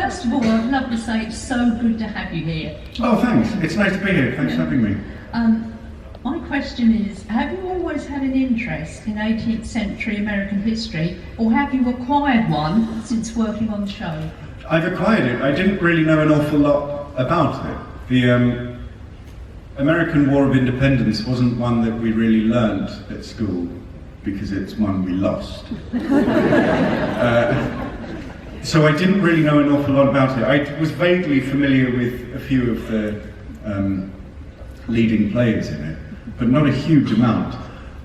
first of all, I'd love to say it's so good to have you here. Oh, thanks. It's nice to be here. Thanks for having me. My question is, have you always had an interest in 18th century American history, or have you acquired one since working on the show? I've acquired it. I didn't really know an awful lot about it. The American War of Independence wasn't one that we really learned at school, because it's one we lost. So I didn't really know an awful lot about it. I was vaguely familiar with a few of the leading players in it, but not a huge amount.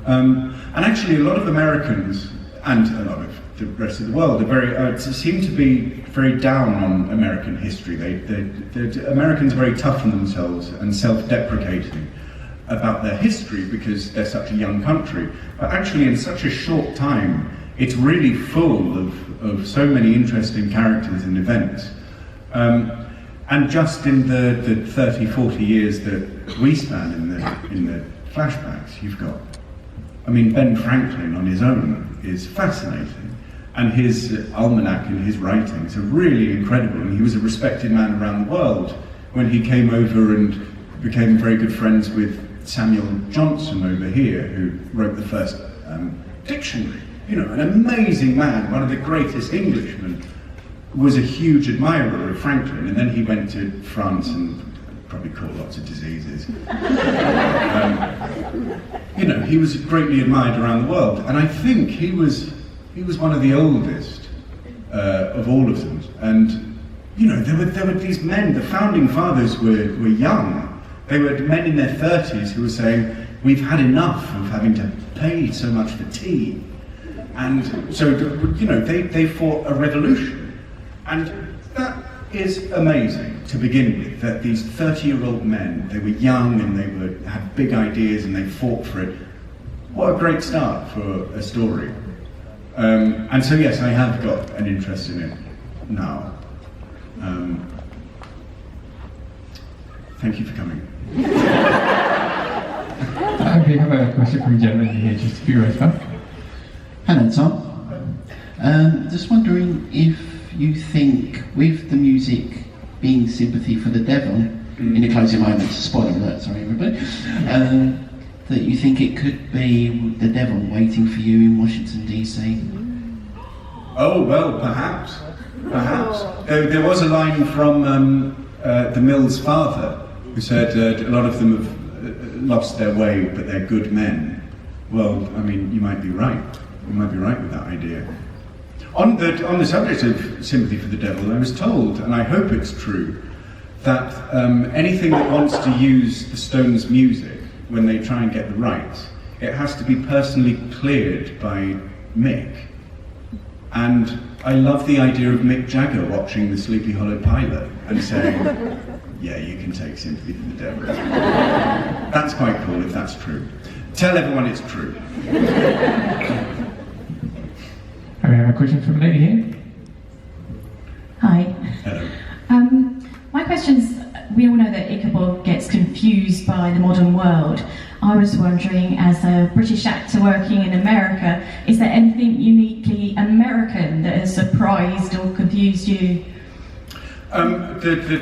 And actually a lot of Americans, and a lot of the rest of the world, seem to be very down on American history. The Americans are very tough on themselves and self-deprecating about their history because they're such a young country. But actually in such a short time, it's really full of so many interesting characters and events. And just in the 30, 40 years that we span in the flashbacks, you've got, I mean, Ben Franklin on his own is fascinating. And his almanac and his writings are really incredible. And he was a respected man around the world when he came over and became very good friends with Samuel Johnson over here, who wrote the first dictionary. You know, an amazing man, one of the greatest Englishmen, was a huge admirer of Franklin, and then he went to France and probably caught lots of diseases. You know, he was greatly admired around the world, and I think he was one of the oldest of all of them. And you know, there were these men. The founding fathers were young. They were men in their 30s who were saying, "We've had enough of having to pay so much for tea." And so, you know, they fought a revolution. And that is amazing to begin with, that these 30-year-old men, they were young and they had big ideas and they fought for it. What a great start for a story. And so, yes, I have got an interest in it now. Thank you for coming. We have a question from a gentleman here, just a few rows back. Hello, Tom. Just wondering if you think, with the music being sympathy for the devil, in the closing moments, spoiler alert, sorry everybody, that you think it could be the devil waiting for you in Washington DC? Oh, well, perhaps. There was a line from the Mill's father, who said a lot of them have lost their way, but they're good men. Well, I mean, you might be right. You might be right with that idea. On the subject of sympathy for the devil, I was told, and I hope it's true, that anything that wants to use the Stones' music when they try and get the rights, it has to be personally cleared by Mick. And I love the idea of Mick Jagger watching the Sleepy Hollow pilot and saying, "Yeah, you can take sympathy for the devil." That's quite cool if that's true. Tell everyone it's true. We have a question from a lady here. Hi. Hello. My question's, we all know that Ichabod gets confused by the modern world. I was wondering, as a British actor working in America, is there anything uniquely American that has surprised or confused you? The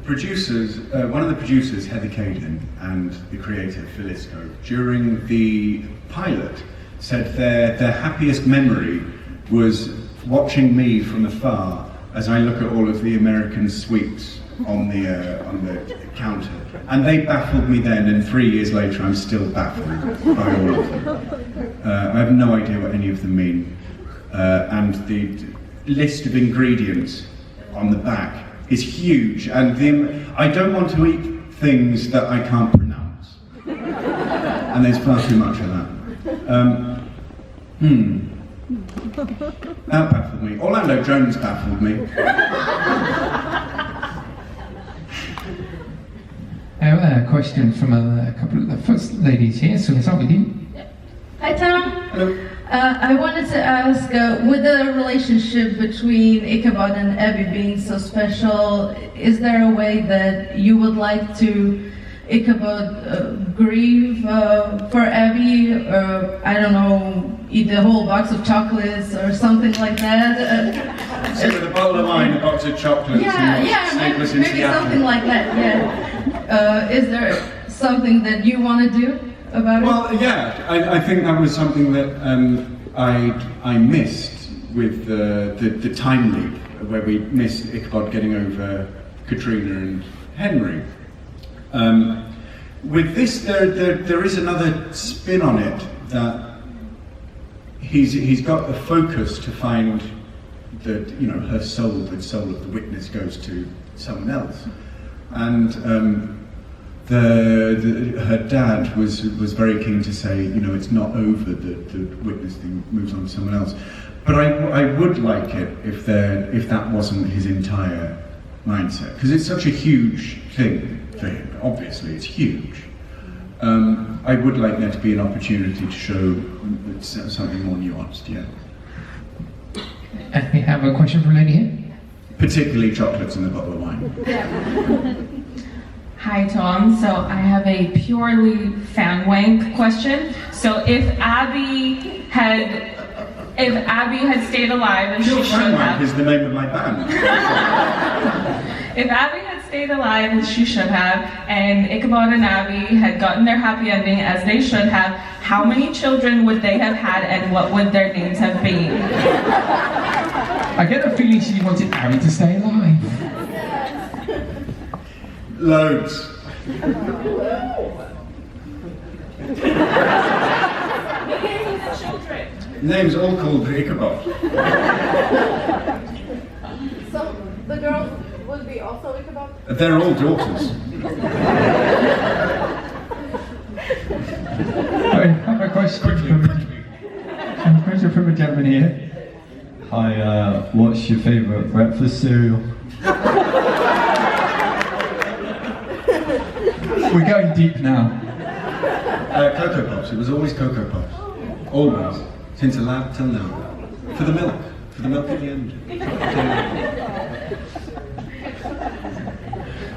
producers, one of the producers, Heather Caden, and the creator, Phil Isco, during the pilot, said their happiest memory was watching me from afar as I look at all of the American sweets on the counter. And they baffled me then, and 3 years later I'm still baffled by all of them. I have no idea what any of them mean. And the list of ingredients on the back is huge, and I don't want to eat things that I can't pronounce. And there's far too much of that. That baffled me. Orlando Jones baffled me. A question from a couple of the first ladies here, so let's start with you. Hi, Tom. Hello. I wanted to ask, with the relationship between Ichabod and Abby being so special, is there a way that you would like to Ichabod grieve for Abby, or I don't know, eat the whole box of chocolates or something like that? So with a bottle of wine, a box of chocolates, maybe something like that. Yeah. Is there something that you want to do about it? Well, yeah, I think that was something that I missed with the time leap, where we missed Ichabod getting over Katrina and Henry. With this, there is another spin on it, that he's got a focus to find that, you know, her soul, the soul of the witness, goes to someone else, and her dad was very keen to say, you know, it's not over, the witness thing moves on to someone else. But I would like it if that wasn't his entire mindset, because it's such a huge thing for him. Obviously, it's huge. I would like there to be an opportunity to show something more nuanced, yeah. And we have a question from a lady here. Particularly chocolates in a bottle of wine. Hi Tom, so I have a purely fan wank question. So if Abby had stayed alive, and she should Fan Wank have. is the name of my band. If Abby had stayed alive, as she should have, and Ichabod and Abby had gotten their happy ending as they should have, how many children would they have had, and what would their names have been? I get the feeling she wanted Abby to stay alive. Loads. Names all called Ichabod. So the girls would be also Ichabod? They're all daughters. I have a question from a gentleman here. Hi, what's your favourite breakfast cereal? We're going deep now. Cocoa Pops. It was always Cocoa Pops. Always. Since a lab till now. For the milk. For the milk at the end.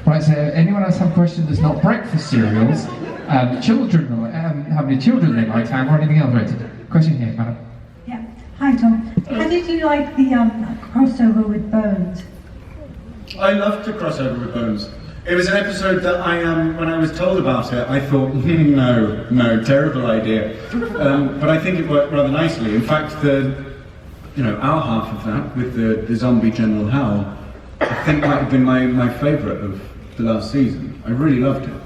Right, so anyone else have a question that's not breakfast cereals? Children, how many children they might have, or anything else related? Question here, madam. Yeah. Hi, Tom. How did you like the crossover with Bones? I loved the crossover with Bones. It was an episode that when I was told about it, I thought, no, terrible idea. But I think it worked rather nicely. In fact, our half of that, with the zombie General Hal, I think might have been my favourite of the last season. I really loved it.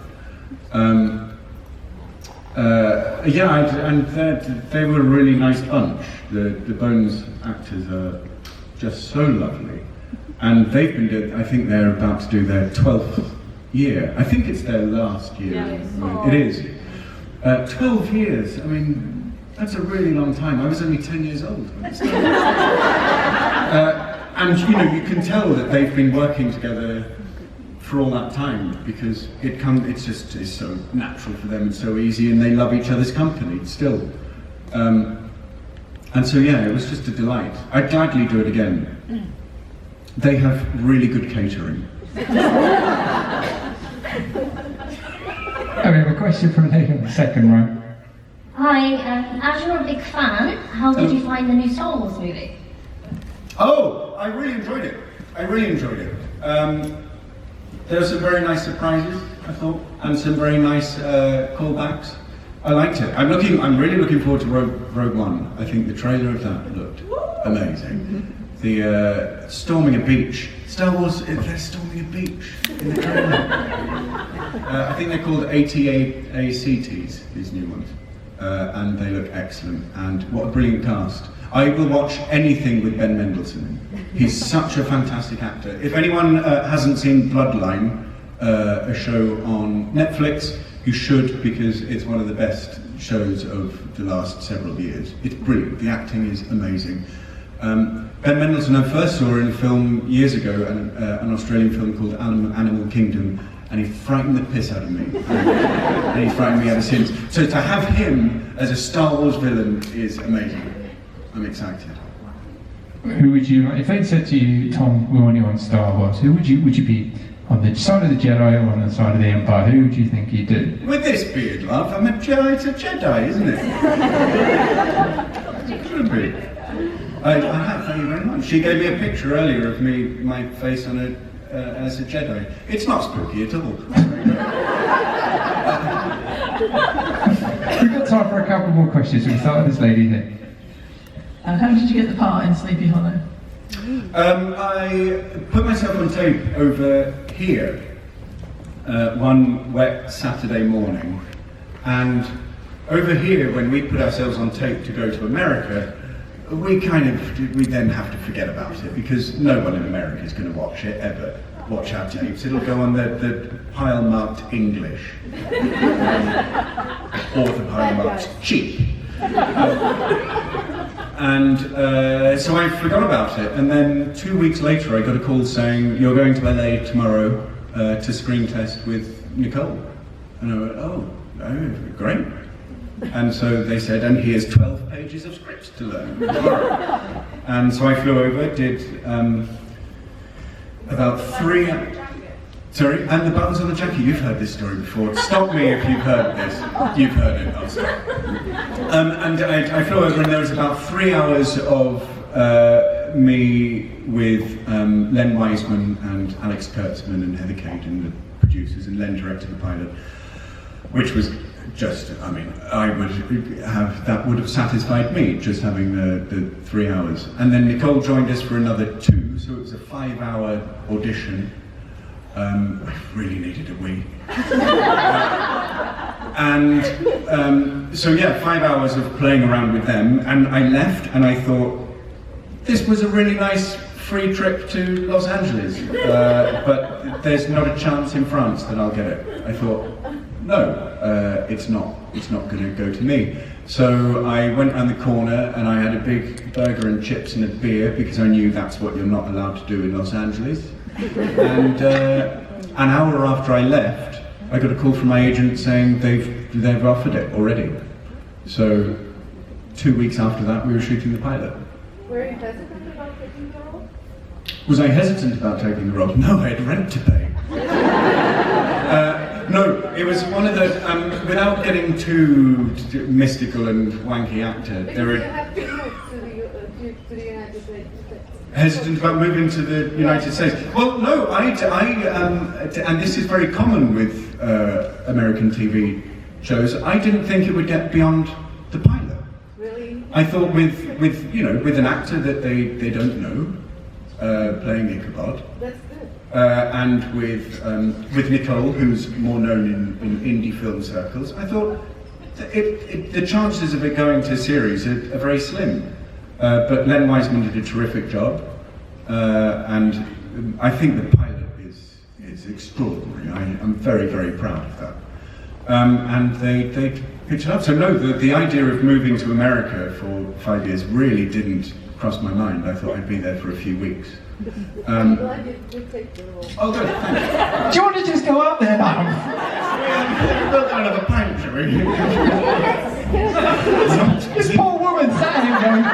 They were a really nice bunch. The Bones actors are just so lovely. And they've been doing, I think they're about to do their 12th year. I think it's their last year. Yeah. It is. 12 years, I mean, that's a really long time. I was only 10 years old when it started. And you can tell that they've been working together for all that time, because it's so natural for them, it's so easy, and they love each other's company still. And so it was just a delight. I'd gladly do it again. They have really good catering. We have a question from a lady on the second row. Hi, as you're a big fan, how did you find the new Star Wars movie? Oh, I really enjoyed it. There were some very nice surprises, I thought, and some very nice callbacks. I liked it. I'm really looking forward to Rogue One. I think the trailer of that looked amazing. The storming a beach. Star Wars, they're storming a beach in the trailer. I think they're called AT-ACTs, these new ones. And they look excellent. And what a brilliant cast. I will watch anything with Ben Mendelsohn. He's such a fantastic actor. If anyone hasn't seen Bloodline, a show on Netflix, you should, because it's one of the best shows of the last several years. It's brilliant. The acting is amazing. Ben Mendelsohn, I first saw in a film years ago, an Australian film called Animal Kingdom, and he frightened the piss out of me. And he's frightened me ever since. So to have him as a Star Wars villain is amazing. I'm excited. Who would you, if they'd said to you, Tom, we want you on Star Wars, who would you be on the side of the Jedi or on the side of the Empire? Who would you think you'd do? With this beard, love, I'm a Jedi, it's a Jedi, isn't it? It could be. I have, thank you very much. She gave me a picture earlier of my face on as a Jedi. It's not spooky at all. We've got time for a couple more questions. We'll start with this lady here. How did you get the part in Sleepy Hollow? I put myself on tape over here one wet Saturday morning, and over here, when we put ourselves on tape to go to America, we then have to forget about it, because no one in America is going to watch it ever. Watch our tapes. It'll go on the pile marked English, or the pile marked cheap. So I forgot about it, and then 2 weeks later I got a call saying, "You're going to LA tomorrow to screen test with Nicole." And I went, oh, great. And so they said, "And here's 12 pages of scripts to learn tomorrow." And so I flew over, did about 3 hours. Sorry, and the buttons on the jacket. You've heard this story before. Stop me if you've heard this. You've heard it. I'll stop. And I flew over, and there was about 3 hours of me with Len Wiseman and Alex Kurtzman and Heather Caden, the producers, and Len directed the pilot, which was just, I mean, that would have satisfied me, just having the 3 hours. And then Nicole joined us for another 2, so it was a 5-hour audition. I really needed a wee. So yeah, 5 hours of playing around with them, and I left and I thought, this was a really nice free trip to Los Angeles, but there's not a chance in France that I'll get it. I thought, no, it's not going to go to me. So I went around the corner and I had a big burger and chips and a beer, because I knew that's what you're not allowed to do in Los Angeles. And an hour after I left, I got a call from my agent saying they've offered it already. So 2 weeks after that, we were shooting the pilot. Were you hesitant about taking the role? Was I hesitant about taking the role? No, I had rent to pay. No, it was one of the, without getting too mystical and wanky actor, there You have to move to the United States. hesitant about moving to the United States. Well, no, and this is very common with American TV shows, I didn't think it would get beyond the pilot. Really? I thought with an actor that they don't know, playing Ichabod. That's good. And with Nicole, who's more known in indie film circles, I thought the chances of it going to series are very slim. But Len Wiseman did a terrific job, and I think the pilot is extraordinary. I'm very, very proud of that. And they picked it up. So no, the idea of moving to America for 5 years really didn't cross my mind. I thought I'd be there for a few weeks. I'm glad you take the role. Oh, good. Do you want to just go up there now? Built out of a plank, shall we? This poor woman sat here going,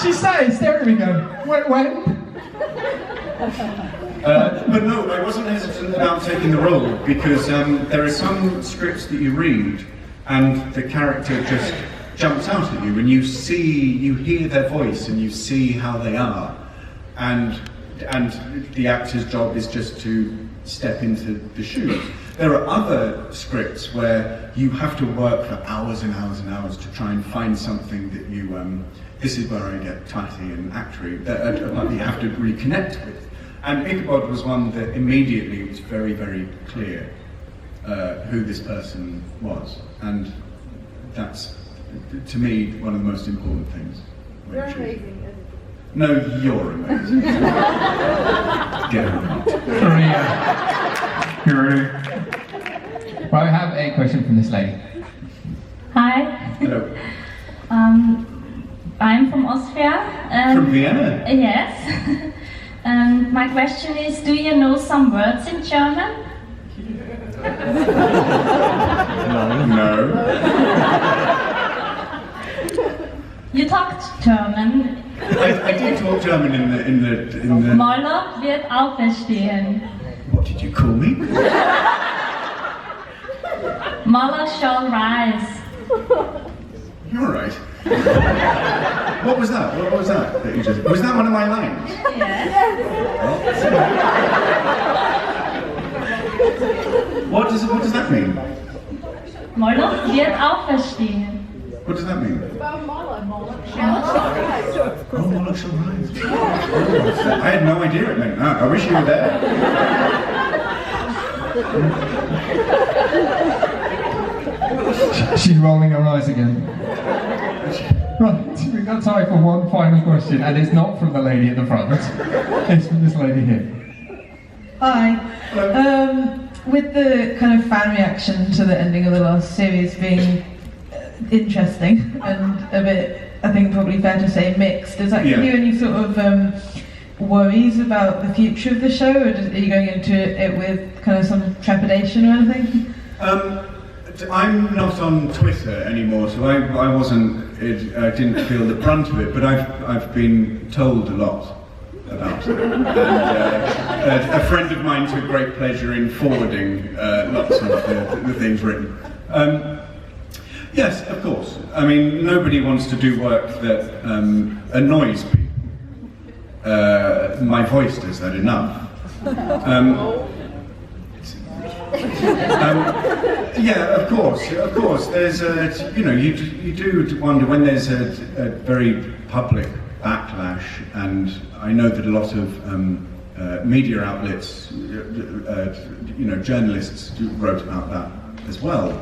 she's sat staring at me going, when? But no, I wasn't hesitant about taking the role, because there are some scripts that you read and the character just jumps out at you, and you hear their voice and you see how they are, and the actor's job is just to step into the shoes. There are other scripts where you have to work for hours and hours and hours to try and find something that you, this is where I get tatty and actory, that you have to really connect with. And Ichabod was one that immediately was very, very clear who this person was. And that's, to me, one of the most important things. You're amazing. No, you're amazing. Get it right. Well, I have a question from this lady. Hi. Hello. I'm from Austria. From Vienna? Yes. My question is, do you know some words in German? No. You talked German. I did talk German in the. Moloch wird auferstehen. What did you call me? Moloch shall rise. You're right. What was that? What was that? That you just, was that one of my lines? What does that mean? Moloch wird auferstehen. What does that mean? About Moloch. Moloch Oh, Moloch shall rise. Oh, I had no idea it meant that. I wish you were there. She's rolling her eyes again. Right, we've got time for one final question, and it's not from the lady at the front. It's from this lady here. Hi. With the kind of fan reaction to the ending of the last series being interesting and a bit, I think probably fair to say, mixed, does that give you any sort of worries about the future of the show, or are you going into it with kind of some trepidation or anything? I'm not on Twitter anymore, so I didn't feel the brunt of it, but I've been told a lot about it. And a friend of mine took great pleasure in forwarding lots of the things written. Yes, of course. I mean, nobody wants to do work that annoys people. My voice does that enough. Yeah, of course. There's you do wonder when there's a very public backlash, and I know that a lot of media outlets, journalists wrote about that as well.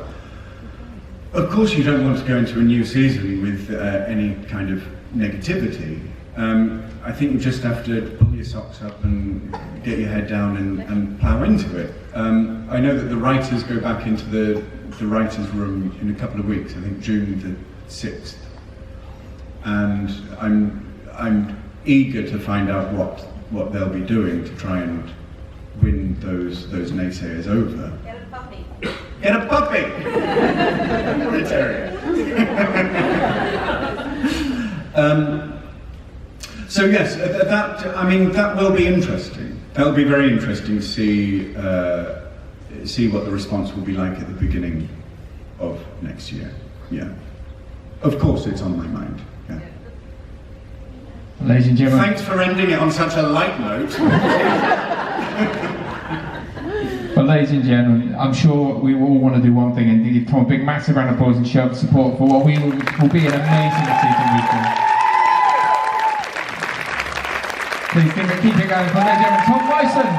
Of course, you don't want to go into a new season with any kind of negativity. I think you just have to pull your socks up and get your head down and plough into it. I know that the writers go back into the writers' room in a couple of weeks. I think June the 6th, and I'm eager to find out what they'll be doing to try and win those naysayers over. Get a puppy. Get a puppy. What a terrier. So yes, that will be interesting. That'll be very interesting to see what the response will be like at the beginning of next year. Yeah, of course it's on my mind. Yeah. Ladies and gentlemen. Thanks for ending it on such a light note. Well, ladies and gentlemen, I'm sure we all want to do one thing and give Tom a big, massive round of applause and show of support for what will be an amazing season weekend. Please keep it going for ladies and gentlemen, Tom Mison.